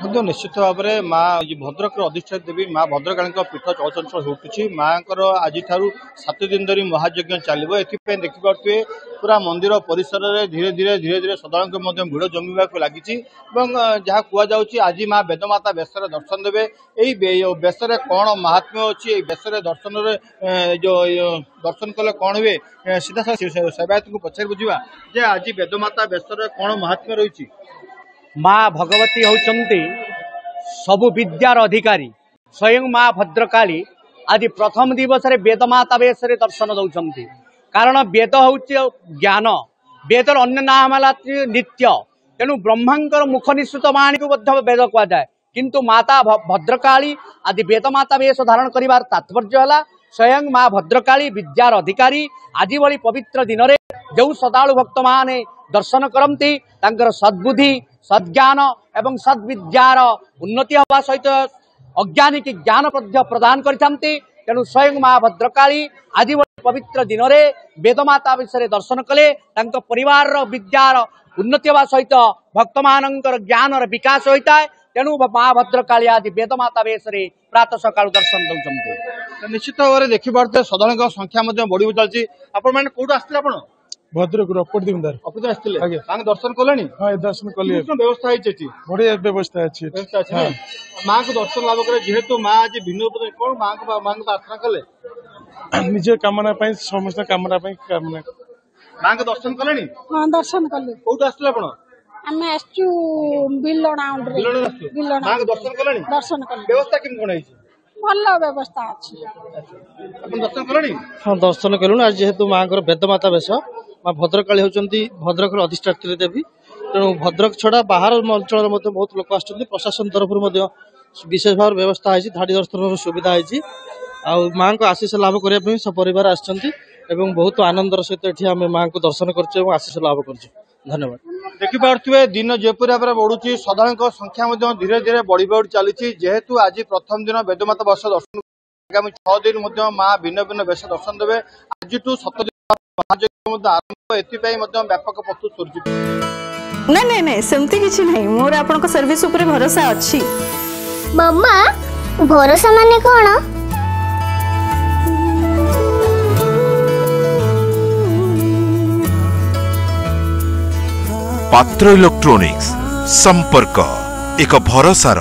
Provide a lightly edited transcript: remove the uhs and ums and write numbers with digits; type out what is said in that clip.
देखो निश्चित भाव में माँ भद्रक अधिष्ठित देवी माँ भद्रकाली पीठ चलचंचल होटुची माँ आज 7 दिन धरी महायज्ञ चलो एपाई देखिपे पूरा मंदिर परिसर में धीरे धीरे श्रद्धालु भिड़ जमीवा लगी जहाँ कहुच्छी आज माँ वेदमाता बेसर दर्शन देवे यही बेसर कौन महात्म्य अच्छी बेसर दर्शन जो दर्शन कले कौन हुए सीधा सेवायत को पचार बुझा जे आज वेदमाता बेसर कौन महात्म्य रही। माँ भगवती होती सबु विद्यार अधिकारी स्वयं माँ भद्रकाली आज प्रथम दिवस वेदमाता बेश दर्शन दौरान कारण वेद हूँ ज्ञान वेदर अन्य नाम है नित्य तेणु ब्रह्मांकर मुख निश्चित वाणी को वेद कहुए किंतु माता भद्रकाली आज वेदमाता बेश धारण कर तात्पर्य है स्वयं माँ भद्रकाली विद्यार अधिकारी आज भली पवित्र दिन में जो श्रद्धालु भक्त माने दर्शन करती सद्बुद्धि सद्ज्ञान एवं सद्विद्यार उन्नति हवा सहित अज्ञानी की ज्ञान प्रदान करते तेणु स्वयं माँ भद्रकाली आज पवित्र दिन में वेदमाता विषय दर्शन कले परिवार विद्यार उन्नति हवा सहित भक्त मानकर ज्ञान विकास होता है तेणु माँ भद्रकाली आज वेदमाता बेश प्रातः सकाल दर्शन दौरान निश्चित भाव में देखिए श्रद्धालु संख्या बढ़ी चलती आपण कौट आसते आप भद्रक अपर दर्शन कले हाँ दर्शन कले व्यवस्था बढ़िया व्यवस्था अच्छी माँ को दर्शन लाभ करे जेहेतु माँ आज भिन्न कौन माँ को प्रार्थना कले निज कामना समस्त कामना माँ को दर्शन कले हाँ दर्शन कले कौट आसते आप आमे आसचु बिल्लोना माँ को दर्शन कले व्यवस्था केम कोन भल व्यवस्था अच्छी दर्शन कले हाँ दर्शन कलु आज जेहेतु माँ वेदमाता बेश माँ भद्रकाली होती भद्रक अधिष्ठात्री देवी तेणु भद्रक छड़ा बाहर अंचल बहुत लोक आस प्रशासन तरफ विशेष भाव व्यवस्था है धाड़ी दर्शन सुविधा है माँ को आशीष लाभ करने सपरिवार आसछंती एवं बहुत आनंदर सहित ये आम माँ को दर्शन कर आशीष लाभ कर धन्यवाद। देखिपे दिन जेपरी भाव में बढ़ुची श्रद्धालु संख्या धीरे धीरे बढ़ी बढ़ी चली जेहेतु आज प्रथम दिन वेदमाता वर्ष दर्शन आगामी 6 दिन माँ भिन्न भिन्न बेश दर्शन देवे आज 7 दिन आरंभ एपाई व्यापक प्रस्तुत कर नहीं नहीं सेमती किछि नहीं मोर आपन सर्विस ऊपर भरोसा अछि मम्मा भरोसा माने कोन पात्र इलेक्ट्रॉनिक्स संपर्क एक भरोसार